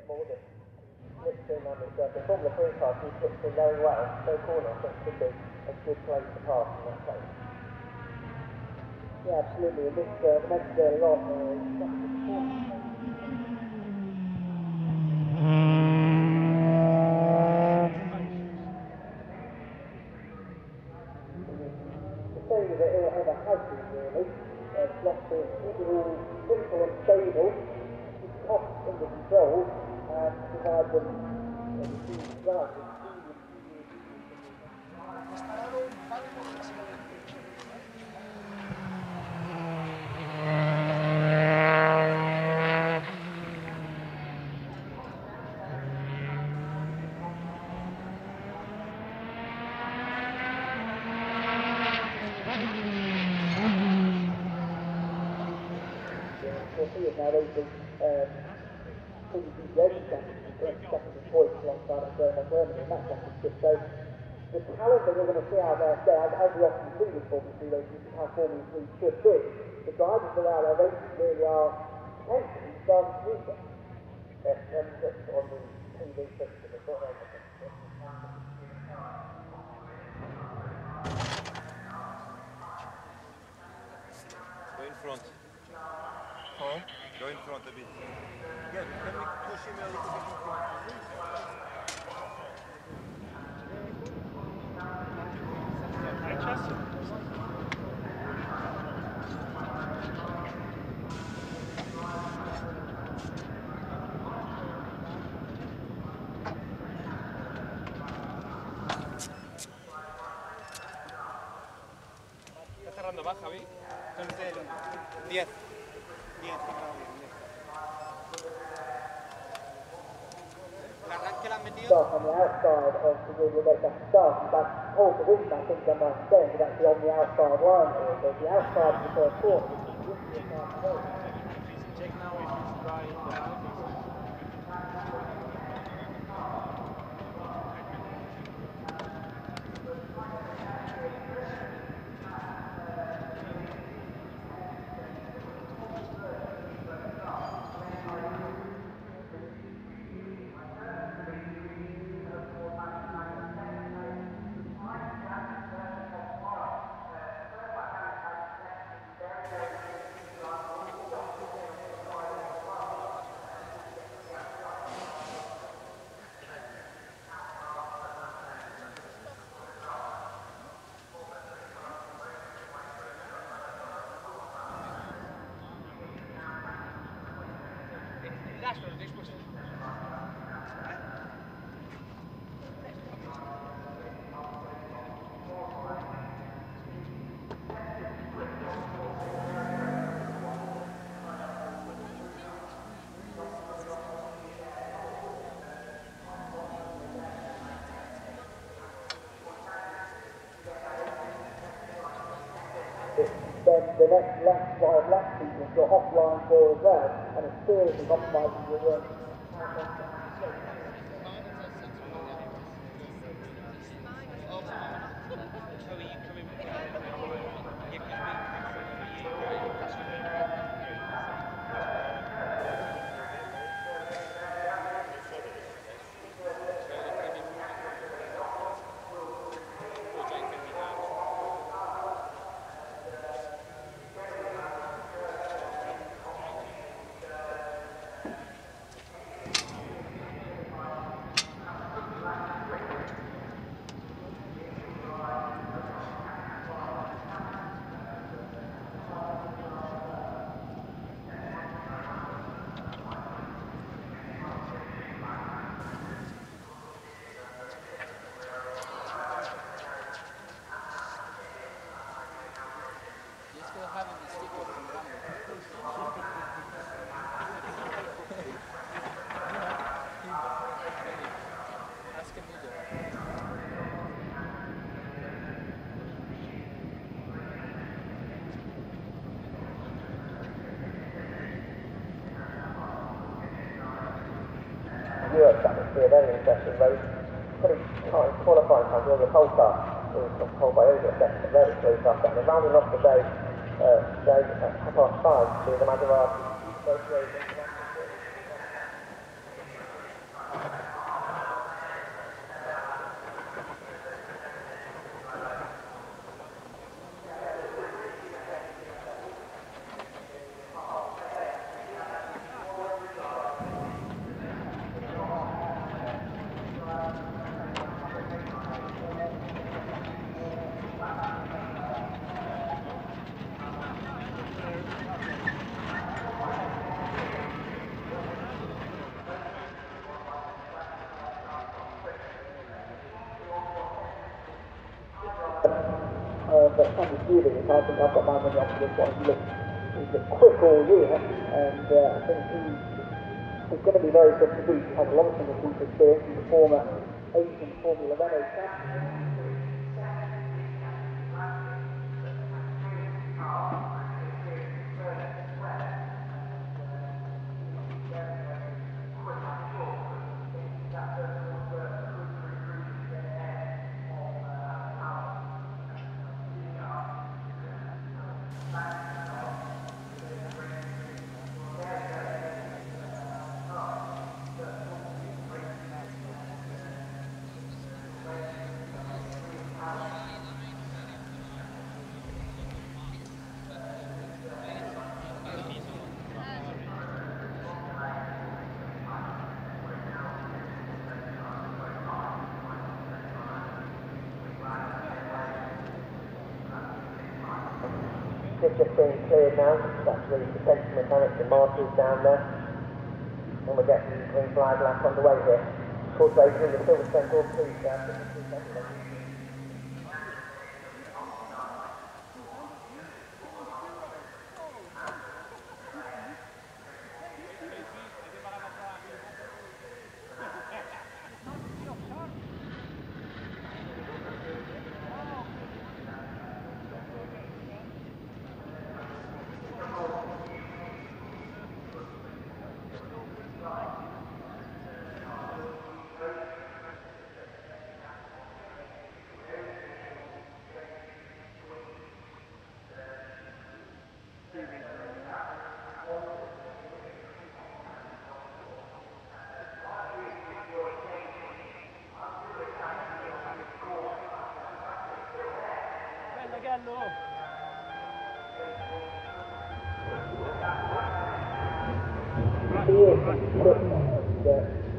more than slips in on the Formula 3 car, he slips in very well. No corner, I think, should be a good place to pass in that case. Yeah, absolutely. And this, the mentioned earlier on, the thing that it ever has been really, slots is keep it all simple and stable, keep costs under control, and provide them the huge drive. Now those second points alongside Germany in that championship. So the talent that we're going to see out there today, as we often see with Formula 3 races, is how Formula 3 should be. The drivers that are out there racing really are potentially starting to reach it. Yes, and just on the TV system, they've got their Go in front. Huh? Go in front a bit. Yeah, can we push him a little bit in front? I trust him. ¿Estás cerrando más, Javi? Tercero. 10. Start on the outside of the wheel, we'll make that start, and that's pole position, I think I might say, but actually on the outside line here, so the outside of the first quarter, which is the start to go. Check now if it's dry in the line. Then the next left sequence you're offline for as well, and it's seriously optimising your run. Europe atmosphere, very interesting race. Pretty tight qualifying time. The whole car was controlled by over a second, very close up. And they're rounding off the day today at 5:30 to the Maserati. Both ways into that. but undisputed, I think I've got my money off for this one. He's looked quick all year, and I think he's going to be very good to beat. He has a lot of single seat experience. He's a former Asian Formula Renault champion. It's just being cleared now. That's the potential mechanics and marshals down there. And we're getting the green flag lap underway here. Course racing the Silverstone Grand Prix.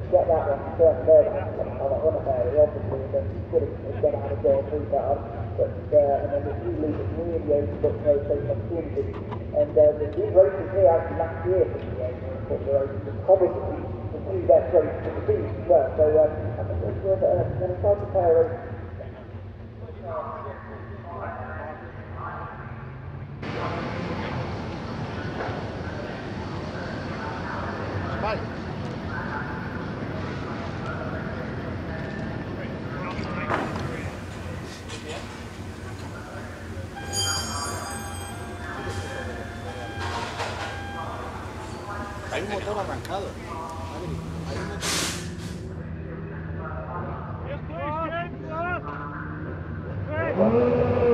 Get that one certain there, on that run area, obviously, then he could have gone out of goal through that, but and then the few leaders really opened up those opportunities. And these races here actually last year for the races were probably the two best races in the season as well. So I think it's an exciting pair of races. Hay un motor arrancado. Hay un motor.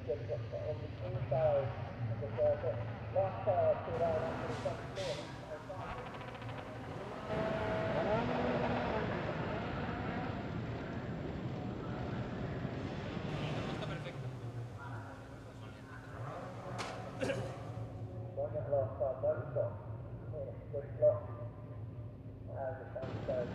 just on the inside of the circuit. Last car to allow that to the front corner. When that last car don't stop, good block as it downstairs.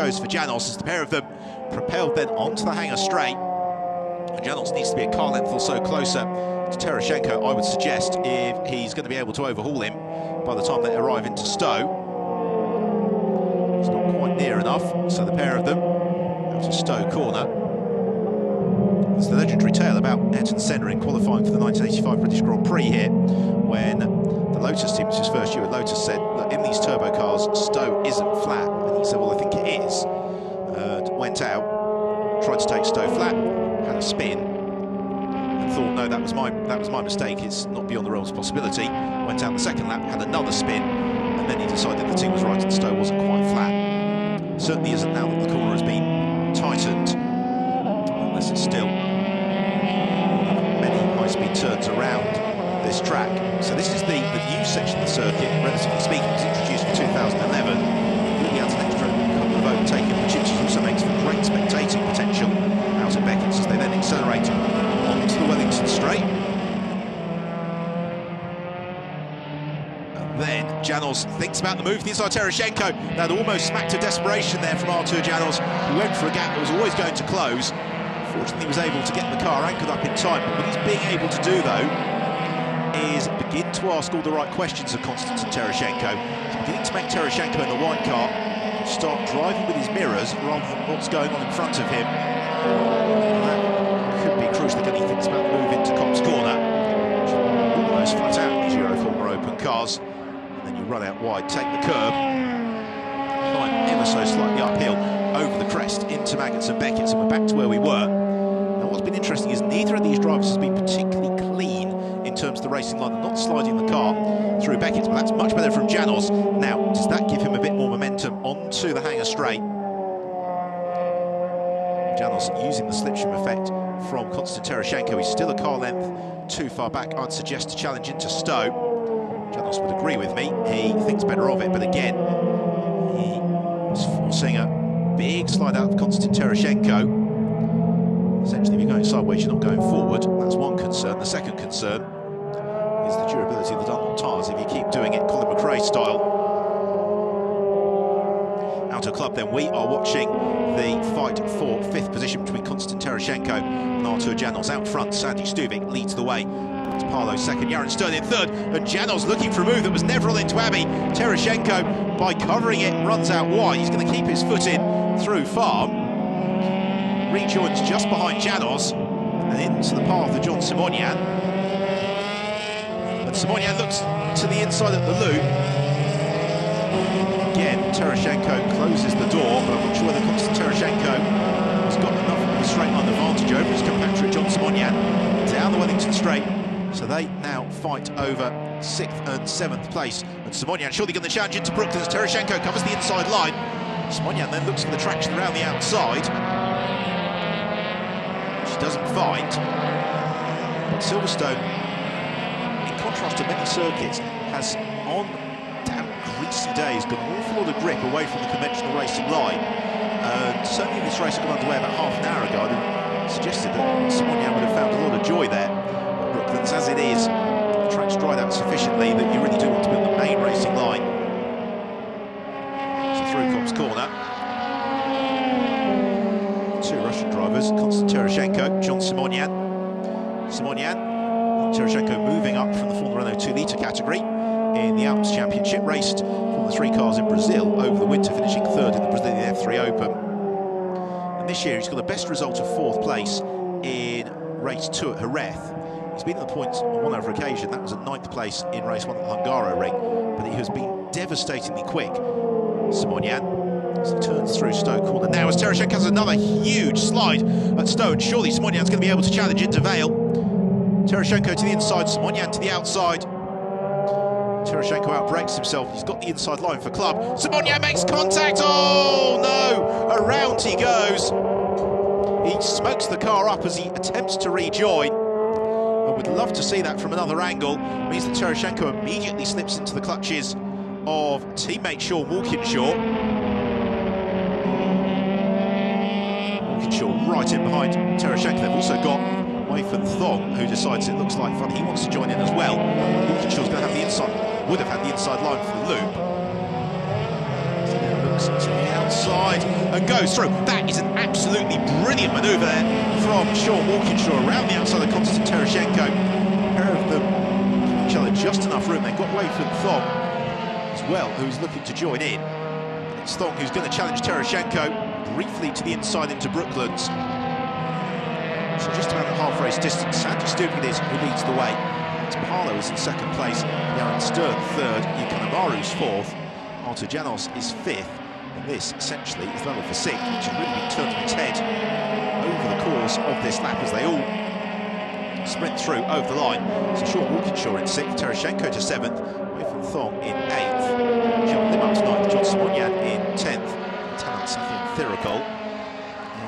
goes for Janos as the pair of them propelled then onto the hangar straight. And Janos needs to be a car length or so closer to Tereshchenko, I would suggest, if he's going to be able to overhaul him by the time they arrive into Stowe. It's not quite near enough, so the pair of them out to Stowe corner. It's the legendary tale about Ayrton Senna in qualifying for the 1985 British Grand Prix here, when the Lotus team, which was his first year with Lotus, said that in these turbo cars, Stowe isn't flat. And he said, well, I think it is. Went out, tried to take Stowe flat, had a spin, and thought, no, that was my mistake. It's not beyond the realms of possibility. Went out the second lap, had another spin, and then he decided the team was right and Stowe wasn't quite flat. Certainly isn't now that the corner has been tightened, unless it's still many high-speed turns around this track. So this is the new section of the circuit, relatively speaking. It was introduced in 2011. Really adds an extra couple of overtaking opportunities. Also makes for great spectating potential out at Beckett's as they then accelerate onto the Wellington Straight. And then Janos thinks about the move to the inside Tereshchenko. That almost smacked to desperation there from Artur Janos, who went for a gap that was always going to close. Fortunately, he was able to get the car anchored up in time. But what he's being able to do, though, is begin to ask all the right questions of Konstantin Tereshchenko. He's beginning to make Tereshchenko in the white car start driving with his mirrors rather than what's going on in front of him. And that could be crucial again. He thinks about the move into Copse Corner, which is almost flat out in these Euroformula open cars. And then you run out wide, take the curb, climb ever so slightly uphill over the crest into Maggots and Beckett's, and we're back to where we were. Now, what's been interesting is neither of these drivers has been particularly clean in terms of the racing line. They're not sliding the car through Beckett's, but that's much better from Janos. Now, does that give him a bit more momentum onto the hangar straight? Janos using the slipstream effect from Konstantin Tereshchenko. He's still a car length too far back, I'd suggest, to challenge into Stowe. Janos would agree with me. He thinks better of it, but again, he was forcing a big slide out of Konstantin Tereshchenko. Essentially, if you're going sideways, you're not going forward. That's one concern. The second concern is the durability of the Dunlop tyres if you keep doing it Colin McRae style. Out of club, then, we are watching the fight for fifth position between Konstantin Tereshchenko and Artur Janos. Out front, Sandy Stuvik leads the way. That's Parlo second, Yaron Stern in third, and Janos looking for a move that was never all into Abbey. Tereshchenko, by covering it, runs out wide. He's going to keep his foot in through Farm. Rejoins just behind Janos and into the path of John Simonian. And Simonian looks to the inside of the loop. Again, Tereshchenko closes the door, but I'm not sure whether Konstantin Tereshchenko has got enough of a straight line advantage over his compatriot John Simonian down the Wellington Straight. So they now fight over 6th and 7th place. And Simonian surely going to challenge into Brookton as Tereshchenko covers the inside line. Simonian then looks for the traction around the outside. Doesn't find, but Silverstone, in contrast to many circuits, has on damp greasy days got an awful lot of grip away from the conventional racing line. Certainly this race had gone underway about half an hour ago. I'd have suggested that Simonian would have found a lot of joy there. Brooklands, as it is, the track's dried out sufficiently that you really do want to be on the main racing line. So through Copse Corner. Two Russian drivers, Konstantin Tereshchenko, John Simonian. Tereshchenko moving up from the Formula Renault 2-litre category in the Alps Championship, raced Formula 3 cars in Brazil over the winter, finishing third in the Brazilian F3 Open. And this year he's got the best result of 4th place in race 2 at Jerez. He's been at the points on one other occasion. That was a 9th place in race 1 at the Hungaroring, but he has been devastatingly quick, Simonian. As he turns through Stowe Corner now, as Tereshchenko has another huge slide at Stowe, and surely Simonian's going to be able to challenge into Vale. Tereshchenko to the inside, Simonian to the outside. Tereshchenko outbrakes himself. He's got the inside line for club. Simonian makes contact. Oh no! Around he goes. He smokes the car up as he attempts to rejoin. I would love to see that from another angle. It means that Tereshchenko immediately slips into the clutches of teammate Sean Walkinshaw. Right in behind Tereshchenko. They've also got Weifan Thong, who decides it looks like fun. He wants to join in as well. Walkinshaw's going to have the inside, would have had the inside line for the loop. So it looks Janos to the outside and goes through. That is an absolutely brilliant manoeuvre there from Sean Walkinshaw around the outside of Konstantin Tereshchenko. A pair of them giving each other just enough room. They've got Wei-Feng Thong as well, who's looking to join in. It's Thong who's going to challenge Tereshchenko briefly to the inside into Brooklands. So just about at half race distance, Sandy Stupid is who leads the way. It's Parlo is in second place, Yaron Stern third, Yukan Amaru's fourth, Artur Janos is fifth, and this essentially is level for sixth, which has really been turned on its head over the course of this lap as they all sprint through over the line. So Sean Walkinshaw in sixth, Tereshchenko to seventh, Wei-Feng Thong in eighth, John Lim up to ninth, John Simonyan in 10th, Talant Sathian Thirikol in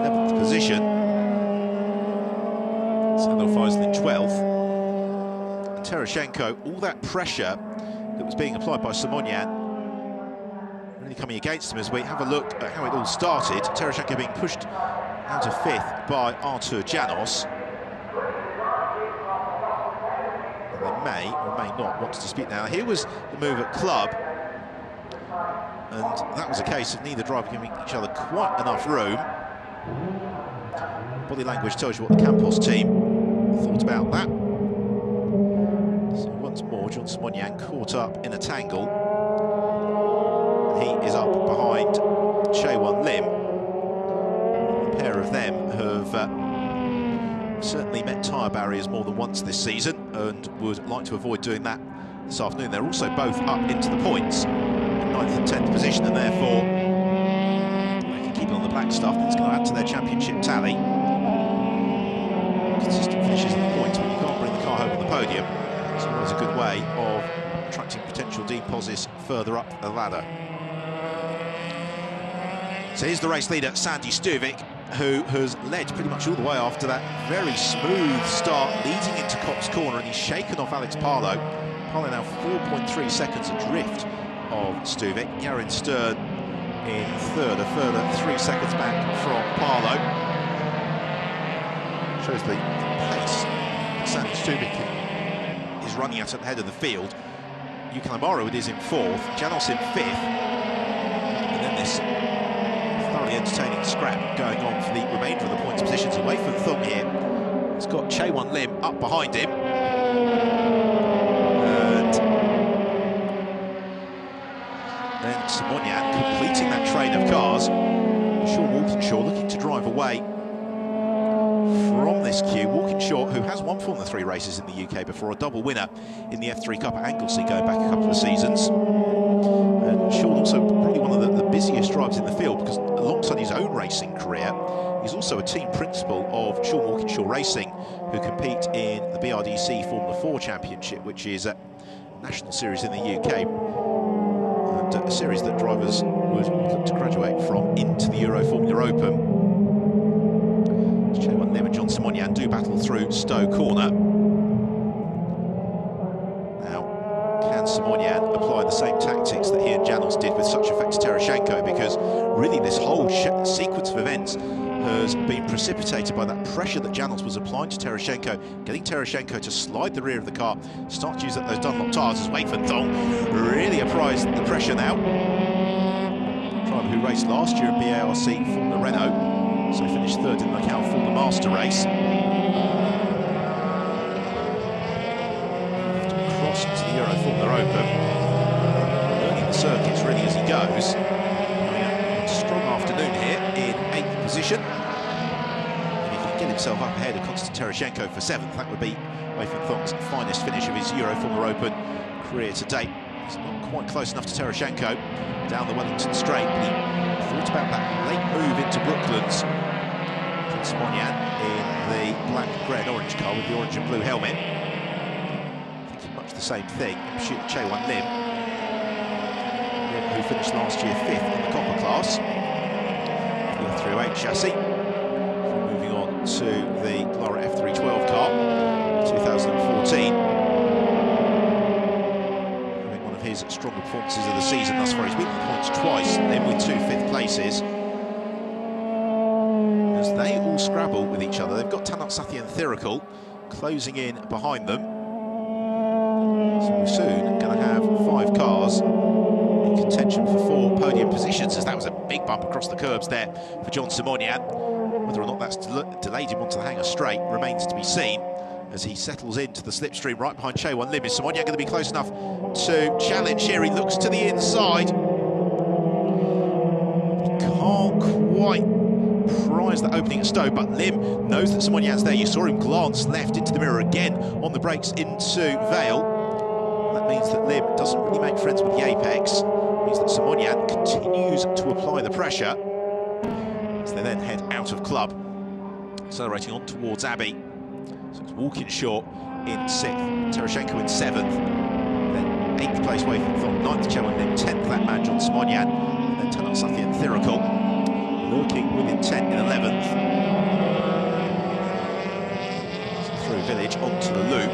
11th position. Sandor Feisel in 12th. And Tereshchenko, all that pressure that was being applied by Simonyan really coming against him as we have a look at how it all started. Tereshchenko being pushed out of fifth by Artur Janos. And they may or may not want to dispute now. Here was the move at club, and that was a case of neither driver giving each other quite enough room. Body language tells you what the Campos team thought about that. So once more, John Simonyan caught up in a tangle. He is up behind Chaewon Lim. A pair of them have certainly met tyre barriers more than once this season and would like to avoid doing that this afternoon. They're also both up into the points in 9th and 10th position, and therefore they can keep it on the black stuff. That's going to add to their championship tally. Consistent finishes in the points when you can't bring the car home on the podium. It's always a good way of attracting potential deposits further up the ladder. So here's the race leader, Sandy Stuvik, who has led pretty much all the way after that very smooth start leading into Cops Corner, and he's shaken off Alex Parlo. Parlo now 4.3 seconds adrift of Stuvik. Yaron Stern in third, a further 3 seconds back from Parlo. Shows the pace Sandy Stuvik is running at the head of the field. Yukan Amaru is in fourth, Janos in fifth, and then this thoroughly entertaining scrap going on for the remainder of the points positions. Away from Thong here, it's got Chaewon Lim up behind him, and then Simonyan completing that train of cars. Sean Walkinshaw looking to drive away from this queue. Walkinshaw, who has won Formula 3 races in the UK before, a double winner in the F3 Cup at Anglesey going back a couple of seasons. And Sean also probably one of the busiest drivers in the field, because alongside his own racing career, he's also a team principal of Sean Walkinshaw Racing, who compete in the BRDC Formula 4 Championship, which is a national series in the UK, and a series that drivers would look to graduate from into the Euroformula Open. Chaewon Lim and John Simonyan do battle through Stowe Corner. Now, can Simonyan apply the same tactics that he and Janos did with such effect to Tereshchenko? Because really this whole sequence of events has been precipitated by that pressure that Janos was applying to Tereshchenko, getting Tereshchenko to slide the rear of the car, start to use those Dunlop tyres as Wei-Feng Thong really applies the pressure now. Driver who raced last year in BARC Formula Renault, so finished third in the Macau Formula Master race. Cross into the Euroformula Open, learning the circuits really as he goes. A strong afternoon here in 8th position. And if he can get himself up ahead of Konstantin Tereshchenko for 7th, that would be Wei-Feng Thong's finest finish of his Euroformula Open career to date. He's not quite close enough to Tereshchenko down the Wellington Straight, but he thought about that late move into Brooklands. Simonyan in the black, grey and orange car with the orange and blue helmet. Thinking much the same thing. Chaewon Lim, who finished last year 5th in the copper class, the F308 chassis. Before moving on to the Lara F312 car, 2014. Having one of his stronger performances of the season thus far. He's beaten the points twice, then with 2 5th places. As they all scrabble with each other, they've got Talant Sathian Thirikol closing in behind them. So we're soon going to have 5 cars contention for 4 podium positions, as that was a big bump across the curbs there for John Simonian. Whether or not that's delayed him onto the hangar straight remains to be seen, as he settles into the slipstream right behind Chewan Lim. Is Simonian going to be close enough to challenge here? He looks to the inside. He can't quite prize that opening at Stowe, but Lim knows that Simonian's there. You saw him glance left into the mirror again on the brakes into Vale. That means that Lim doesn't really make friends with the apex. It means that Simonian continues to apply the pressure as they then head out of club, accelerating on towards Abbey. So it's Walkinshaw in 6th, Terashenko in 7th, then 8th place away from 9th Chewan Lim, 10th that man John Simonian, and then Tanat Sathi and Thirikul lurking with intent in 11th. So through Village onto the loop.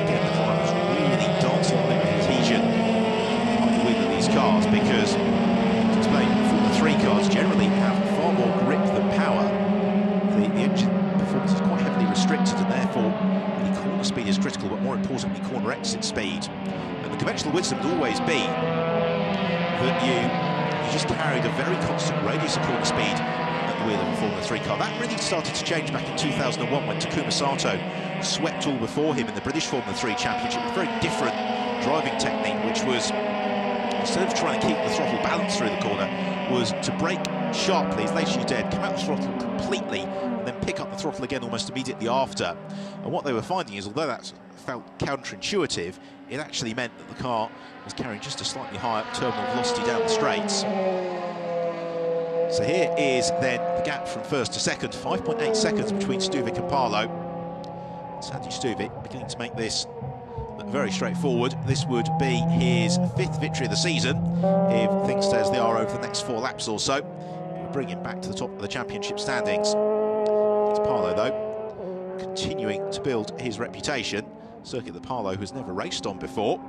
Again, the drivers really dancing on the cohesion behind the wheel of these cars, because, to explain, Formula 3 cars generally have far more grip than power. The engine performance is quite heavily restricted, and therefore the corner speed is critical, but more importantly, corner exit speed. And the conventional wisdom would always be that you just carried a very constant radius of corner speed at the wheel of a Formula 3 car. That really started to change back in 2001 when Takuma Sato swept all before him in the British Formula 3 Championship with a very different driving technique, which was, instead of trying to keep the throttle balanced through the corner, was to brake sharply as late as you dared, come out the throttle completely, and then pick up the throttle again almost immediately after. And what they were finding is, although that felt counterintuitive, it actually meant that the car was carrying just a slightly higher terminal velocity down the straights. So here is then the gap from 1st to 2nd, 5.8 seconds between Stuvik and Parlow. Sandy Stuvik beginning to make this look very straightforward. This would be his 5th victory of the season if things stay as they are over the next 4 laps or so. It would bring him back to the top of the championship standings. It's Parlow, though, continuing to build his reputation. Circuit that Parlow has never raced on before.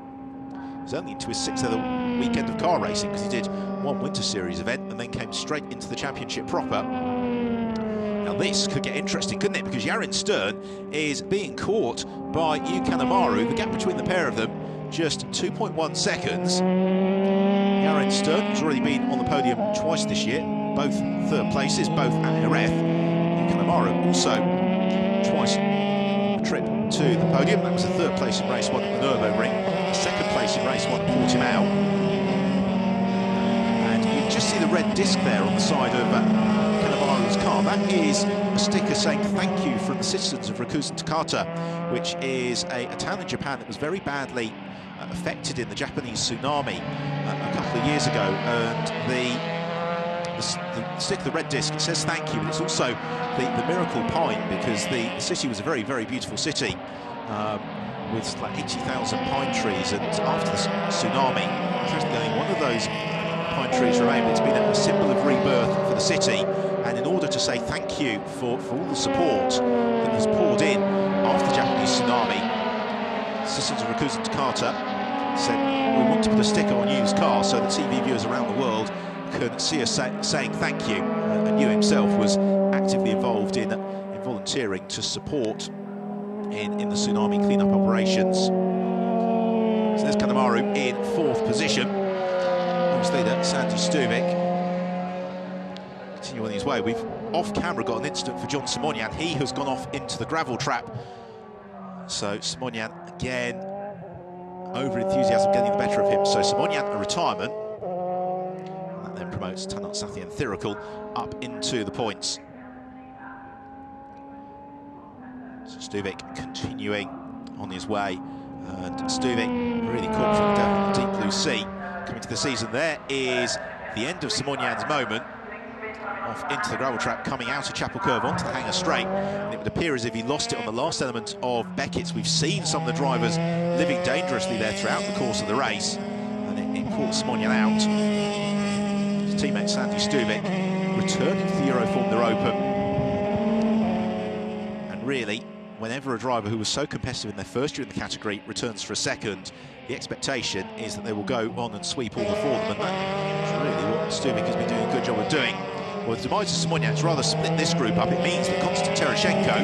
He's only into his 6th other weekend of car racing, because he did 1 Winter Series event and then came straight into the championship proper. Now this could get interesting, couldn't it? Because Yarin Stern is being caught by Yu Kanemaru. The gap between the pair of them, just 2.1 seconds. Yarin Stern has already been on the podium twice this year, both 3rd places, both at Jerez. Yu Kanemaru also twice a trip to the podium. That was a 3rd place in race 1 at the Nürburgring, a 2nd place in race 1 at Portimao. And you can just see the red disc there on the side of Kanemaru's car. That is a sticker saying thank you from the citizens of Rakuzen Takata, which is a town in Japan that was very badly affected in the Japanese tsunami a couple of years ago. And the stick, the red disc, it says thank you, but it's also the miracle pine, because the city was a very, very beautiful city with like 80,000 pine trees, and after the tsunami, only one of those pine trees remained. It's been a symbol of rebirth for the city, and in order to say thank you for all the support that was poured in after the Japanese tsunami, citizens of Rakuzen Takata said, we want to put a sticker on Yu's car so that TV viewers around the world can see us saying thank you. And Yu himself was actively involved in volunteering to support in the tsunami cleanup operations. So there's Kanemaru in 4th position. His leader, Sandy Stuvik, continue on his way. We've off camera got an incident for John Simonian. He has gone off into the gravel trap. So Simonian again, over enthusiasm getting the better of him. So Simonian a retirement. Then promotes Tanat Sathi and Thirikul up into the points. So Stuvik continuing on his way, and Stuvik really caught from the depth of the deep blue sea. Coming to the season, there is the end of Simonian's moment. Off into the gravel trap, coming out of Chapel Curve onto the hangar straight, and it would appear as if he lost it on the last element of Beckett's. We've seen some of the drivers living dangerously there throughout the course of the race, and it caught Simonian out. Teammate Sandy Stuvik returning to the Euroformula Open, and really, whenever a driver who was so competitive in their first year in the category returns for a second, the expectation is that they will go on and sweep all before them, and that's really what Stuvik has been doing a good job of doing. Well, the demise of Simonian's rather split this group up. It means that Konstantin Terashenko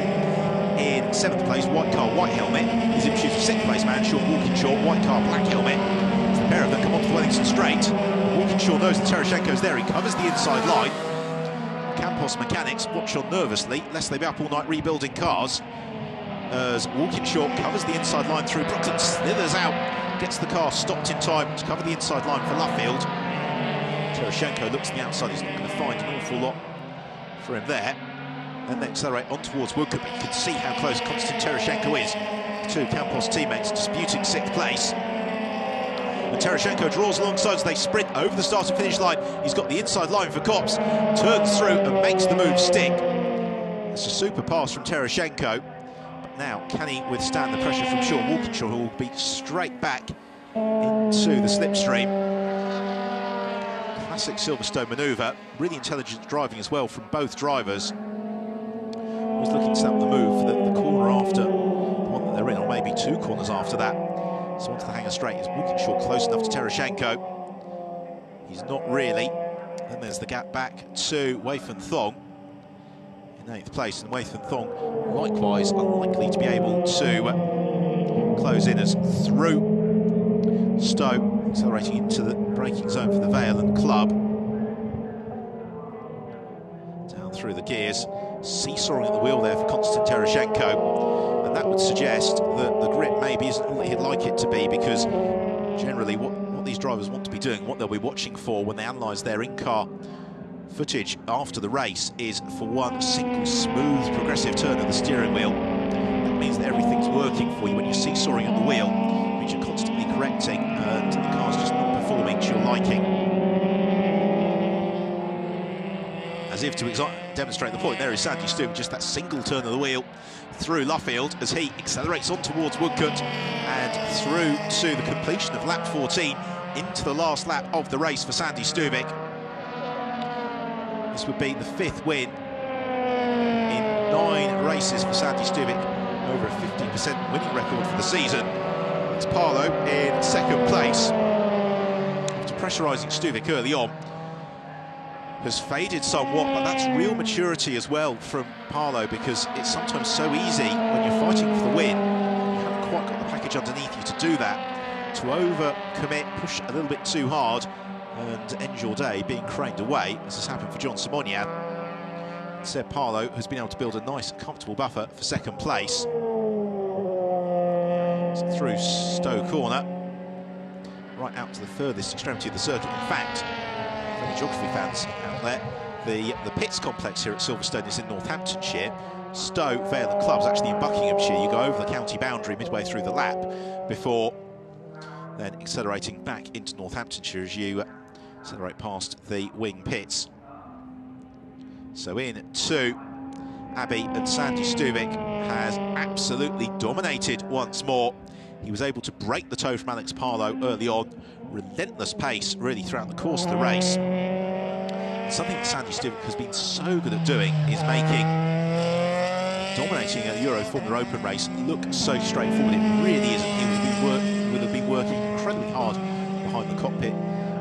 in 7th place, white car, white helmet, is in pursuit of 6th place man Sean Walkinshaw, white car, black helmet. As the pair of them come onto of Wellington Straight. Walkinshaw knows that Tereschenko's there. He covers the inside line. Campos mechanics watch on nervously, lest they be up all night rebuilding cars. As Walkinshaw covers the inside line through, Brookton slithers out, gets the car stopped in time to cover the inside line for Luffield. Tereschenko looks to the outside, he's not going to find an awful lot for him there. Then they accelerate on towards Woodcote, but you can see how close Konstantin Tereschenko is to Campos teammates disputing 6th place. And Tereschenko draws alongside as they sprint over the start and finish line. He's got the inside line for Copse, turns through and makes the move stick. It's a super pass from Tereschenko. But now, can he withstand the pressure from Sean Walkinshaw, who will be straight back into the slipstream? Classic Silverstone manoeuvre. Really intelligent driving as well from both drivers. Was looking to set up the move for the corner after the one that they're in, or maybe 2 corners after that. So onto the hanger straight. Is Walkinshaw close enough to Tereschenko? He's not really. Then there's the gap back to Weifan Thong in 8th place, and Weifan Thong likewise unlikely to be able to close in as through Stowe, accelerating into the braking zone for the Vale and Club. Down through the gears, seesawing at the wheel there for Konstantin Tereschenko, and that would suggest that the grip maybe isn't all that he'd like it to be, because generally what these drivers want to be doing, what they'll be watching for when they analyse their in-car footage after the race, is for one single smooth progressive turn of the steering wheel. That means that everything's working for you. When you're seesawing at the wheel, it means you're constantly correcting and the car's just not performing to your liking. As if to demonstrate the point, there is Sandy Stu with just that single turn of the wheel through Luffield as he accelerates on towards Woodcote and through to the completion of lap 14 into the last lap of the race for Sandy Stuvik. This would be the 5th win in 9 races for Sandy Stuvik, over a 50% winning record for the season. It's Parlow in 2nd place. After pressurising Stuvik early on, has faded somewhat, but that's real maturity as well from Parlow, because it's sometimes so easy when you're fighting for the win, you haven't quite got the package underneath you to do that, to over-commit, push a little bit too hard and end your day being craned away, as has happened for John Simonian. Seb Parlow has been able to build a nice, comfortable buffer for 2nd place. So through Stowe Corner, right out to the furthest extremity of the circuit. In fact, for any geography fans out there, the pits complex here at Silverstone is in Northamptonshire. Stowe, Vale and Club's actually in Buckinghamshire. You go over the county boundary midway through the lap before then accelerating back into Northamptonshire as you accelerate past the wing pits. So in 2, Abbey and Sandy Stuvik has absolutely dominated once more. He was able to break the toe from Alex Parlow early on. Relentless pace really throughout the course of the race. Something that Sandy Stuvik has been so good at doing is dominating a Euroformula Open race look so straightforward. It really isn't. He will have been working incredibly hard behind the cockpit,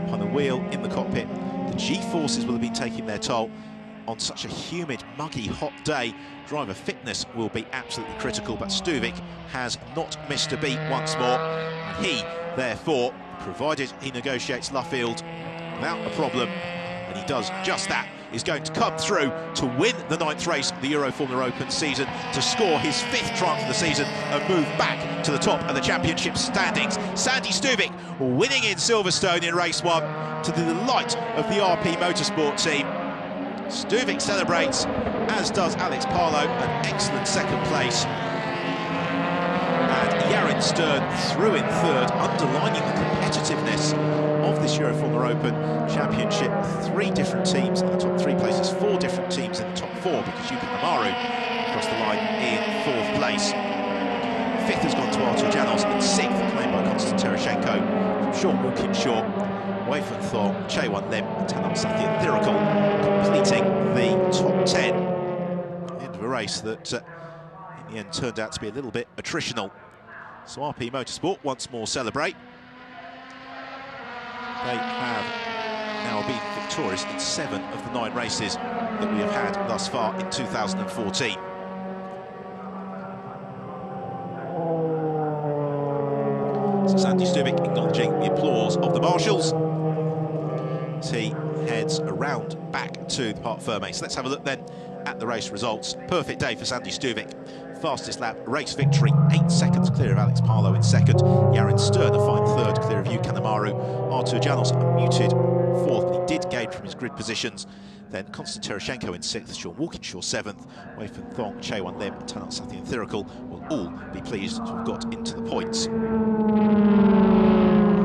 behind the wheel, in the cockpit. The G-forces will have been taking their toll. On such a humid, muggy, hot day, driver fitness will be absolutely critical, but Stuvik has not missed a beat once more, and he, therefore, provided he negotiates Luffield without a problem, and he does just that, is going to come through to win the 9th race of the Euroformula Open season, to score his 5th triumph of the season and move back to the top of the championship standings. Sandy Stuvik winning in Silverstone in race 1 to the delight of the RP Motorsport team. Stuvik celebrates, as does Alex Parlow, an excellent 2nd place. And Yarin Stern through in 3rd, underlining the competitiveness of this Euroformula Open Championship. 3 different teams in the top 3 places, 4 different teams in the top 4, because Yuki Amaru across the line in 4th place. 5th has gone to Artur Janos, and 6th claimed by Konstantin Tereschenko from Sean Walkinshaw, Weifan Thong, Chaewon Lim and Tanak Sathian Thirikal, completing the top 10. The end of a race that in the end turned out to be a little bit attritional. So RP Motorsport once more celebrate. They have now been victorious in 7 of the 9 races that we have had thus far in 2014. So Sandy Stuvik acknowledging the applause of the marshals as he heads around back to the Parc Fermé. So let's have a look then at the race results. Perfect day for Sandy Stuvik. Fastest lap, race victory, 8 seconds clear of Alex Palou in second. Yarin Stern a fine third, clear of Yukan Amaru. Artur Janos unmuted fourth, but he did gain from his grid positions. Then Konstantin Terashenko in sixth, Sean Walkinshaw seventh, Wei Fen Thong, Chaewon Lim and Tanat Sathian Thirikul will all be pleased to have got into the points.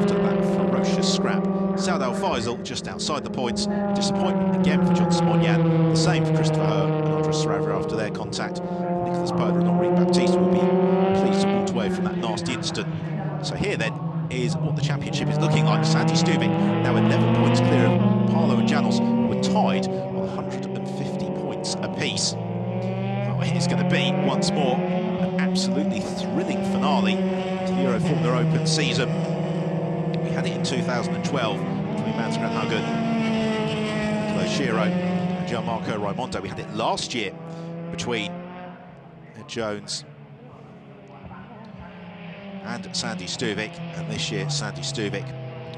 After that ferocious scrap, Saud Al Faisal just outside the points. Disappointment again for John Simonyan, the same for Christopher Her and Andres Sarabia after their contact. Nicolas Poder and Henri Baptiste will be pleased to walk away from that nasty incident. So here then is what the championship is looking like. Sandy Stuvik now 11 points clear of Palou and Janos, who were tied on 150 points apiece. Well, here's going to be once more an absolutely thrilling finale to the Euroformula Open season. We had it in 2012 between Mans Grandhagen, Nicola Shiro and Gianmarco Raimondo. We had it last year between Jones and Sandy Stuvik, and this year Sandy Stuvik,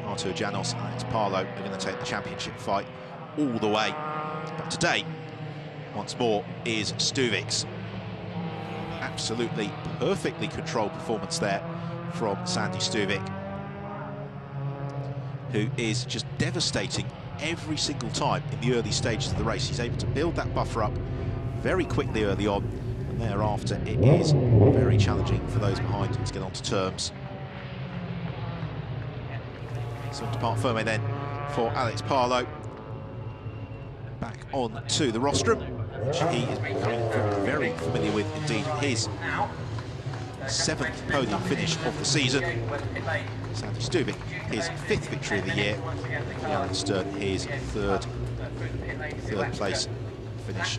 Artur Janos and Alex Palou are going to take the championship fight all the way. But today, once more, is Stuvik's. Absolutely perfectly controlled performance there from Sandy Stuvik, who is just devastating every single time in the early stages of the race. He's able to build that buffer up very quickly early on, and thereafter it is very challenging for those behind to get onto terms. So to Parc Fermé then for Alex Palou. Back on to the rostrum, which he is becoming very familiar with indeed. His 7th podium finish of the season. Sandy Stuvik, his 5th victory of the year. Yarin Stern, his third place finish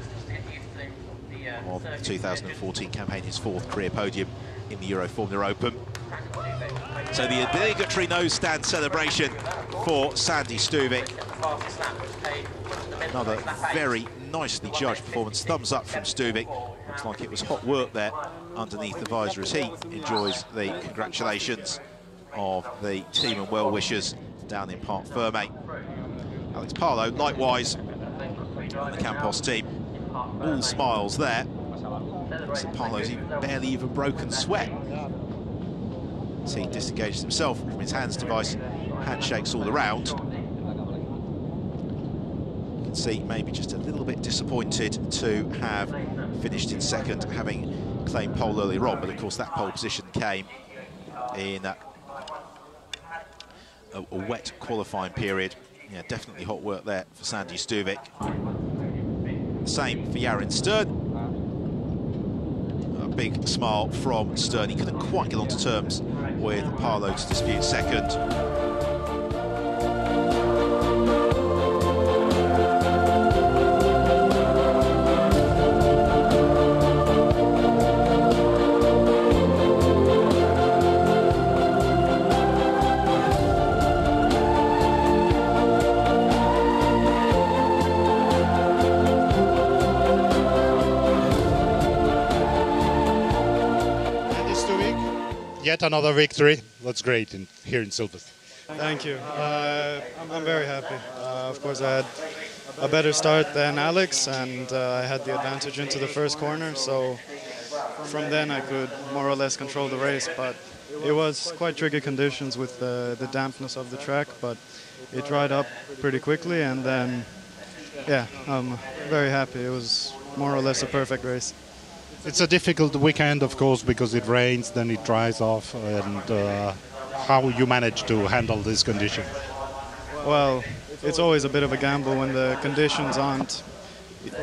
of the 2014 campaign, his 4th career podium in the Euroformula Open. So the obligatory nose stand celebration for Sandy Stuvik. Another very nicely judged performance. Thumbs up from Stuvik. Looks like it was hot work there underneath the visor as he enjoys the congratulations of the team and well-wishers down in Parc Fermé. Alex Palou, likewise, on the Campos team. All smiles there. So Palou's barely even broken sweat. As he disengages himself from his hands device, handshakes all around. You can see maybe just a little bit disappointed to have finished in second, having claimed pole earlier on, but of course that pole position came in a wet qualifying period. Yeah, definitely hot work there for Sandy Stuvik. Same for Yarin Stern. A big smile from Stern. He couldn't quite get onto terms with Palou to dispute second. Yet another victory. That's great here in Silverstone. Thank you. I'm very happy. Of course, I had a better start than Alex, and I had the advantage into the first corner. So from then, I could more or less control the race. But it was quite tricky conditions with the dampness of the track, but it dried up pretty quickly. And then, yeah, I'm very happy. It was more or less a perfect race. It's a difficult weekend, of course, because it rains, then it dries off, and how you manage to handle this condition? Well, it's always a bit of a gamble when the conditions aren't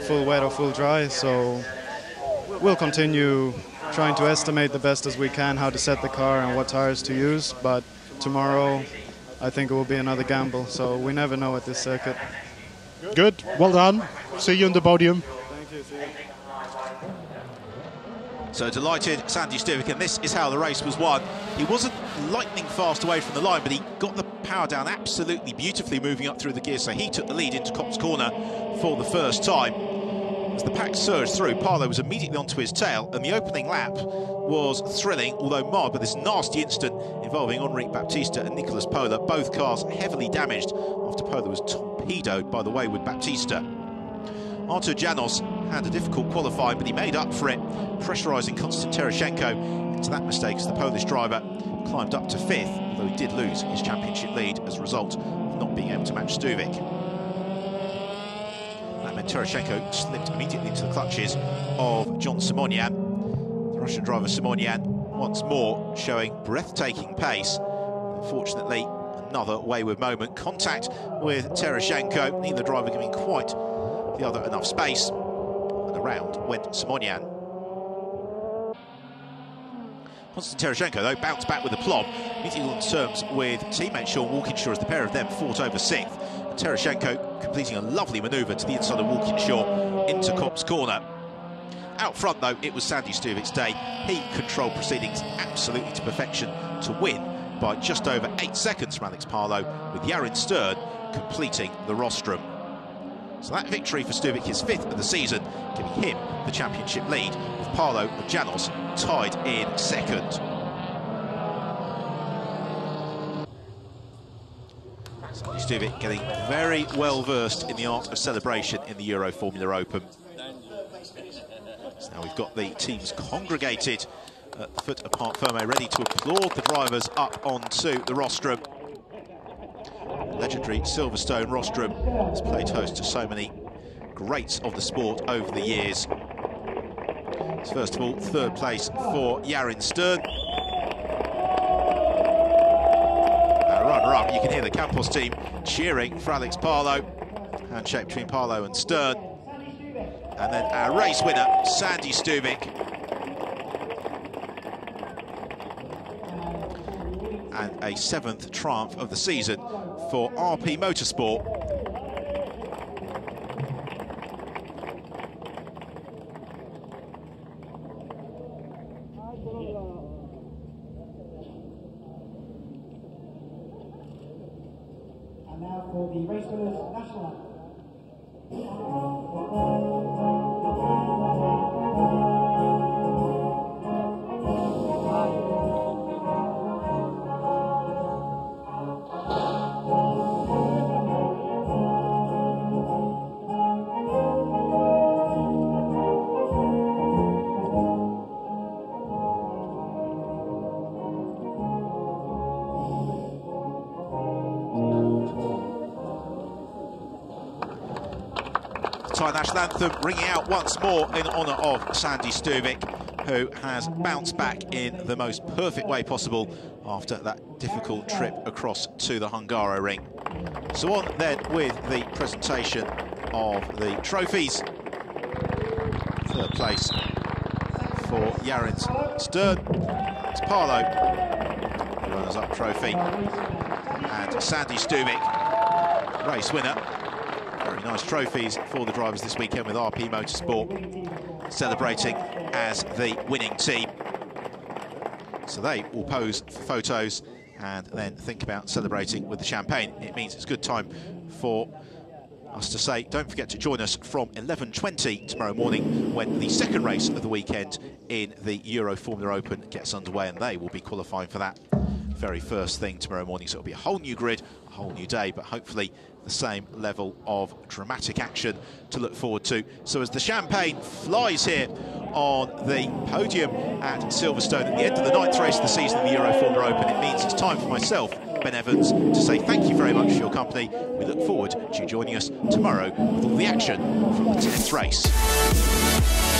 full wet or full dry, so we'll continue trying to estimate the best as we can how to set the car and what tires to use, but tomorrow I think it will be another gamble, so we never know at this circuit. Good, well done. See you on the podium. Thank you. See you. So delighted Sandy Stuvik, and this is how the race was won. He wasn't lightning fast away from the line, but he got the power down absolutely beautifully moving up through the gears, so he took the lead into Copse Corner for the first time. As the pack surged through, Parlow was immediately onto his tail, and the opening lap was thrilling, although marred by this nasty incident involving Enrique Baptista and Nicolas Pola, both cars heavily damaged after Pola was torpedoed by the wayward Baptista. Artur Janos had a difficult qualifying, but he made up for it, pressurising Konstantin Tereshchenko into that mistake as the Polish driver climbed up to 5th, although he did lose his championship lead as a result of not being able to match Stuvik. That meant Tereshchenko slipped immediately into the clutches of John Simonian. The Russian driver Simonian once more showing breathtaking pace. Unfortunately, another wayward moment. Contact with Tereshchenko, neither driver giving quite the other enough space, and around went Simonian. Konstantin Tereshchenko, though, bounced back with a plop, meeting on terms with teammate Sean Walkinshaw as the pair of them fought over 6th. And Tereshchenko completing a lovely manoeuvre to the inside of Walkinshaw into Kopp's corner. Out front, though, it was Sandy Stuvik's day. He controlled proceedings absolutely to perfection to win by just over 8 seconds from Alex Parlow, with Yarin Stern completing the rostrum. So that victory for Stuvik, his 5th of the season, giving him the championship lead, with Parlow and Janos tied in 2nd. Sandy Stuvik getting very well versed in the art of celebration in the Euroformula Open. So now we've got the teams congregated at the foot of Parc Fermé, ready to applaud the drivers up onto the rostrum. Legendary Silverstone rostrum has played host to so many greats of the sport over the years. So first of all, 3rd place for Yarin Stern. Runner-up, you can hear the Campos team cheering for Alex Parlow. Handshake between Parlow and Stern. And then our race winner, Sandy Stuvik. And a 7th triumph of the season for RP Motorsport. And now for the race winners national anthem. National anthem ringing out once more in honour of Sandy Stuvik, who has bounced back in the most perfect way possible after that difficult trip across to the Hungaroring. So on then with the presentation of the trophies. 3rd place for Yarin Stern. It's Parlow, the runners-up trophy, and Sandy Stuvik, race winner. Very nice trophies for the drivers this weekend, with RP Motorsport celebrating as the winning team. So they will pose for photos and then think about celebrating with the champagne. It means it's a good time for us to say, don't forget to join us from 11:20 tomorrow morning, when the 2nd race of the weekend in the Euroformula Open gets underway, and they will be qualifying for that very first thing tomorrow morning. So it'll be a whole new grid, a whole new day, but hopefully the same level of dramatic action to look forward to. So as the champagne flies here on the podium at Silverstone at the end of the 9th race of the season in the Euroformula Open, it means it's time for myself, Ben Evans, to say thank you very much for your company. We look forward to you joining us tomorrow with all the action from the 10th race.